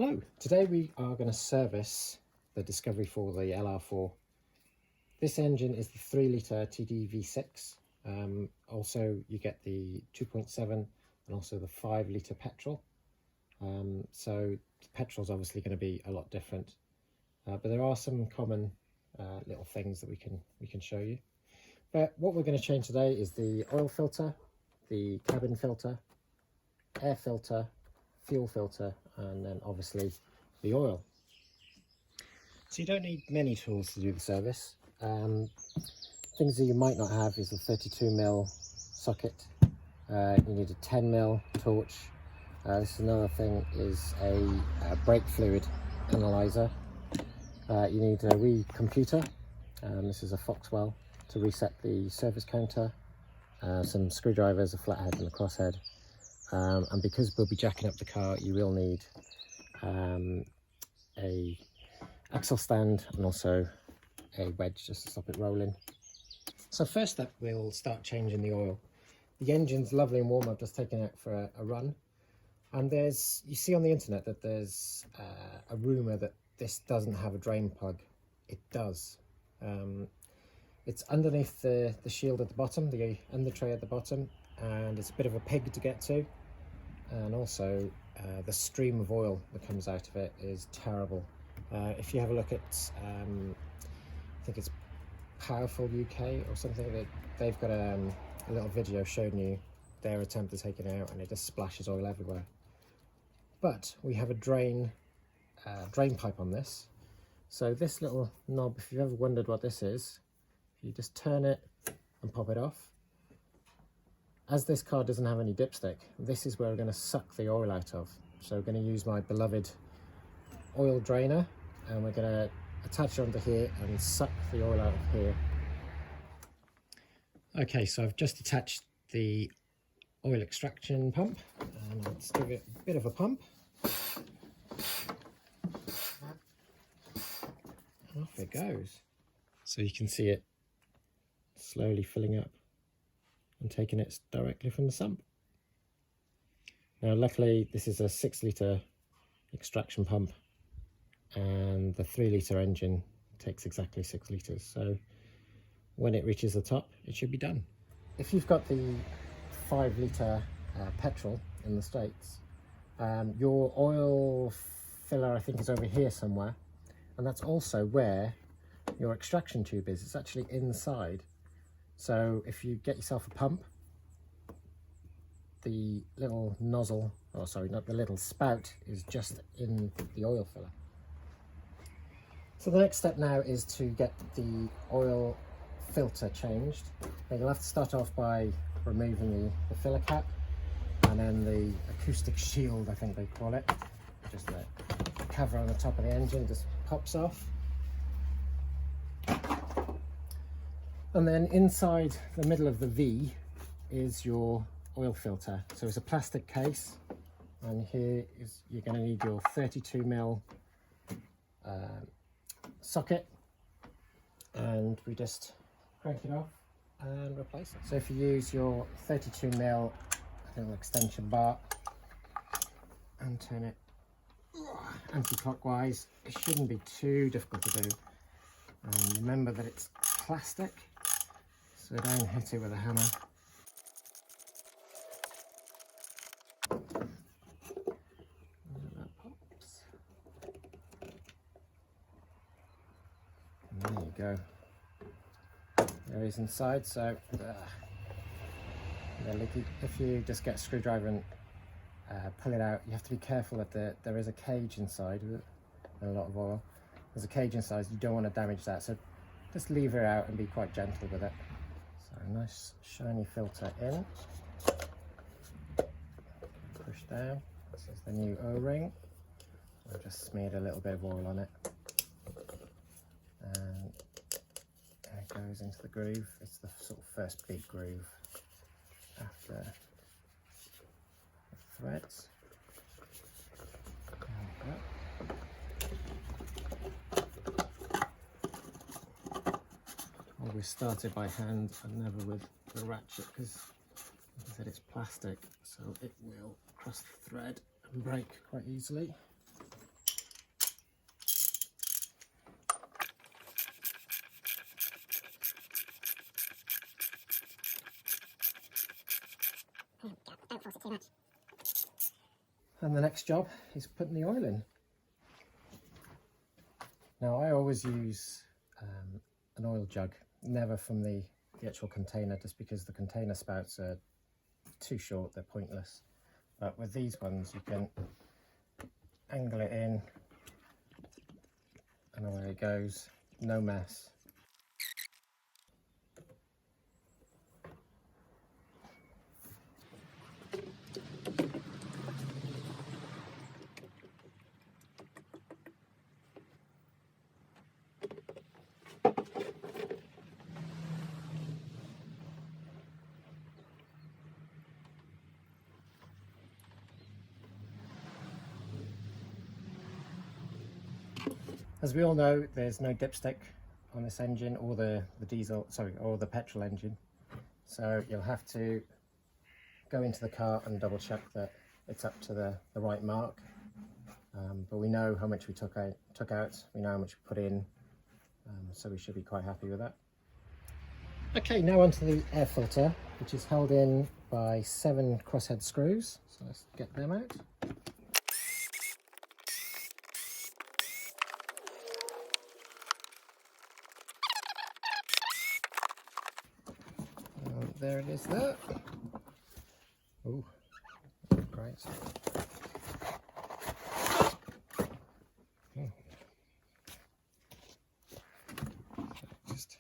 Hello, today we are going to service the Discovery for the LR4. This engine is the 3 litre TD V6. Also you get the 2.7 and also the 5 litre petrol. So the petrol is obviously going to be a lot different, but there are some common little things that we can show you. But what we're going to change today is the oil filter, the cabin filter, air filter, fuel filter, and then obviously the oil. So you don't need many tools to do the service. Things that you might not have is a 32mm socket. You need a 10mm torch. This is another thing, is a brake fluid analyzer. You need a wee computer. This is a Foxwell to reset the service counter. Some screwdrivers, a flathead and a crosshead. And because we'll be jacking up the car, you will need a axle stand and also a wedge just to stop it rolling. So first up, we'll start changing the oil. The engine's lovely and warm. I've just taken it for a run, and you see on the internet that there's a rumour that this doesn't have a drain plug. It does. It's underneath the shield at the bottom, the under tray at the bottom, and it's a bit of a pig to get to. And also the stream of oil that comes out of it is terrible. If you have a look at, I think it's Powerful UK or something, that they've got a little video showing you their attempt to take it out, and it just splashes oil everywhere. But we have a drain pipe on this. So this little knob, if you've ever wondered what this is, you just turn it and pop it off. As this car doesn't have any dipstick, this is where we're going to suck the oil out of. So we're going to use my beloved oil drainer, and we're going to attach it onto here and suck the oil out of here. Okay, so I've just attached the oil extraction pump, and let's give it a bit of a pump. And off it goes. So you can see it slowly filling up and taking it directly from the sump. Now luckily this is a 6 litre extraction pump, and the 3 litre engine takes exactly 6 litres, so when it reaches the top it should be done. If you've got the 5 litre petrol in the States, your oil filler I think is over here somewhere, and that's also where your extraction tube is. It's actually inside. So if you get yourself a pump, the little nozzle, oh sorry, not the little spout, is just in the oil filler. So the next step now is to get the oil filter changed. Now you'll have to start off by removing the filler cap, and then the acoustic shield, I think they call it. Just the cover on the top of the engine just pops off. And then inside the middle of the V is your oil filter. So it's a plastic case, and here is, you're going to need your 32mm socket, and we just crank it off and replace it. So if you use your 32mm little extension bar and turn it anti-clockwise, it shouldn't be too difficult to do. And remember that it's plastic, so don't hit it with a hammer. And that pops. And there you go. There it is inside. So if you just get a screwdriver and pull it out, you have to be careful that there is a cage inside with a lot of oil. There's a cage inside, you don't want to damage that, so just leave it out and be quite gentle with it. So a nice shiny filter in. Push down. This is the new O-ring. I've just smeared a little bit of oil on it. And there it goes into the groove. It's the sort of first big groove after the threads. There we go. Always started by hand and never with the ratchet, because like I said, it's plastic, so it will cross the thread and break quite easily. And the next job is putting the oil in. Now I always use an oil jug, never from the actual container, just because the container spouts are too short, they're pointless. But with these ones you can angle it in and away it goes, no mess. As we all know, there's no dipstick on this engine, or the petrol engine. So you'll have to go into the car and double check that it's up to the right mark. But we know how much we took out, we know how much we put in, so we should be quite happy with that. Okay, now onto the air filter, which is held in by 7 crosshead screws. So let's get them out. There it is there. Oh, great. Just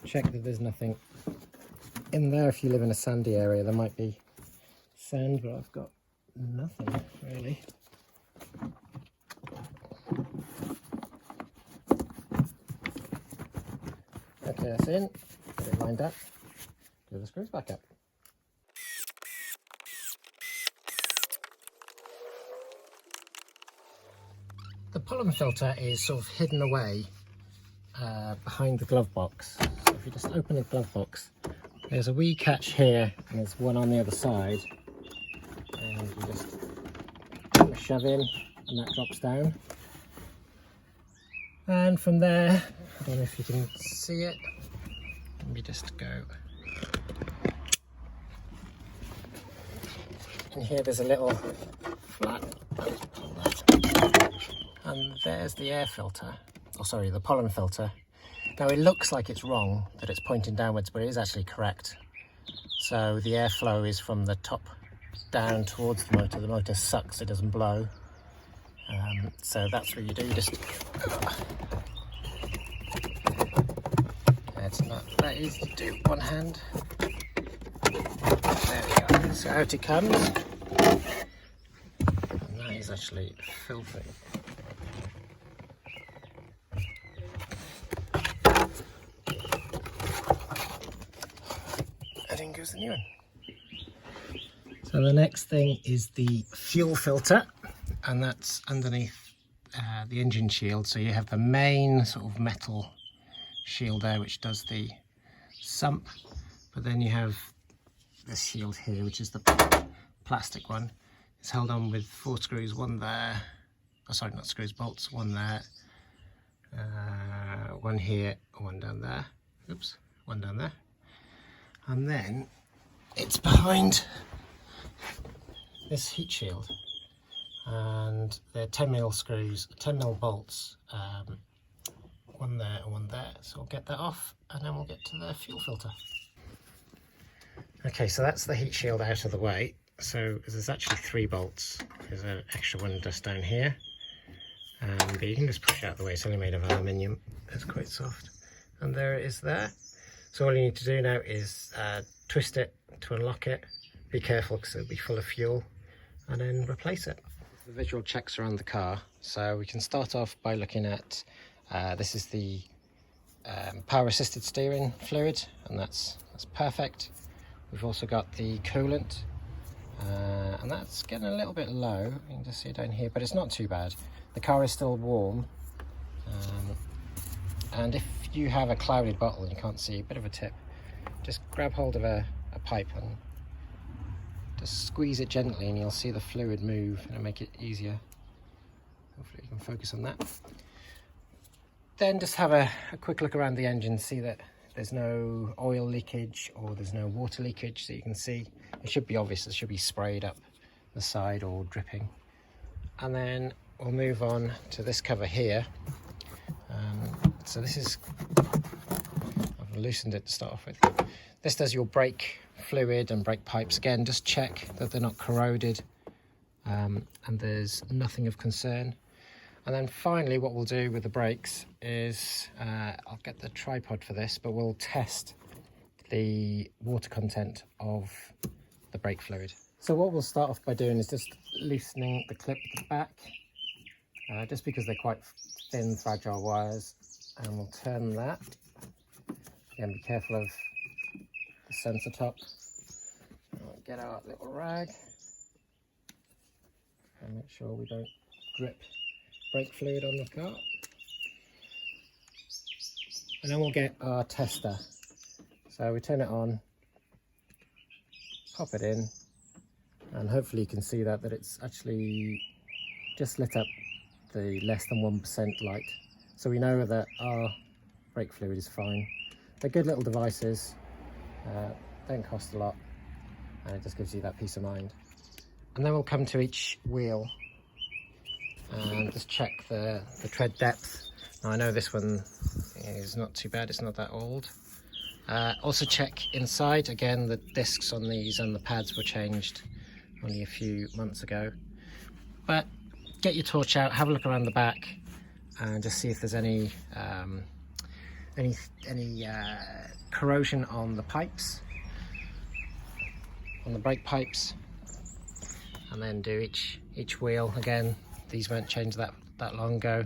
check that there's nothing in there. If you live in a sandy area, there might be sand, but I've got nothing really. Okay, that's in. Get it lined up. Glue the screws back up. The pollen filter is sort of hidden away behind the glove box. So if you just open the glove box, there's a wee catch here and there's one on the other side. And you just shove in and that drops down. And from there, I don't know if you can see it, let me just go. And here there's a little flap, and there's the air filter, or sorry, the pollen filter. Now it looks like it's wrong, that it's pointing downwards, but it is actually correct. So the airflow is from the top down towards the motor sucks, it doesn't blow. So that's what you do, just... It's not that easy to do one hand. There we go. So out it comes. And that is actually filthy. And in goes the new one. So the next thing is the fuel filter, and that's underneath the engine shield. So you have the main sort of metal shield there which does the sump, but then you have this shield here which is the plastic one. It's held on with 4 screws, one there, oh sorry, not screws, bolts, one there, one here, one down there, oops, one down there, and then it's behind this heat shield, and they're 10mm screws, 10mm bolts, one there and one there. So we'll get that off and then we'll get to the fuel filter. Okay, so that's the heat shield out of the way. So there's actually 3 bolts. There's an extra one just down here, but you can just push it out of the way. It's only made of aluminium. It's quite soft, and there it is there. So all you need to do now is twist it to unlock it. Be careful because it'll be full of fuel, and then replace it. The visual checks around the car. So we can start off by looking at this is the power assisted steering fluid, and that's perfect. We've also got the coolant, and that's getting a little bit low. You can just see it down here, but it's not too bad. The car is still warm, and if you have a clouded bottle and you can't see, a bit of a tip, just grab hold of a pipe and just squeeze it gently and you'll see the fluid move and it'll make it easier. Hopefully you can focus on that. Then just have a quick look around the engine, see that there's no oil leakage or there's no water leakage, so you can see it should be obvious, it should be sprayed up the side or dripping. And then we'll move on to this cover here. So this is, I've loosened it to start off with. This does your brake fluid and brake pipes. Again, just check that they're not corroded and there's nothing of concern. And then finally what we'll do with the brakes is, I'll get the tripod for this, but we'll test the water content of the brake fluid. So what we'll start off by doing is just loosening the clip at the back, just because they're quite thin, fragile wires, and we'll turn that. Again, be careful of the sensor top. We'll get our little rag and make sure we don't drip brake fluid on the car. And then we'll get our tester. So we turn it on, pop it in, and hopefully you can see that it's actually just lit up the less than 1% light. So we know that our brake fluid is fine. They're good little devices, don't cost a lot, and it just gives you that peace of mind. And then we'll come to each wheel and just check the tread depth. Now I know this one is not too bad, it's not that old. Also check inside. Again, the discs on these and the pads were changed only a few months ago. But get your torch out, have a look around the back, and just see if there's any corrosion on the pipes, on the brake pipes, and then do each wheel. Again, these weren't changed that long ago.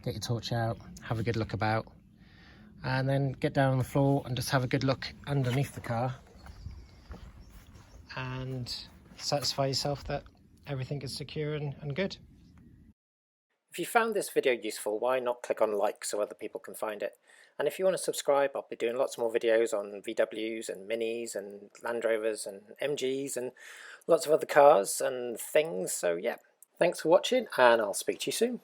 Get your torch out, have a good look about, and then get down on the floor and just have a good look underneath the car and satisfy yourself that everything is secure and good. If you found this video useful, why not click on like so other people can find it? And if you want to subscribe, I'll be doing lots more videos on VWs and Minis and Landrovers and MGs and lots of other cars and things. So yeah, thanks for watching, and I'll speak to you soon.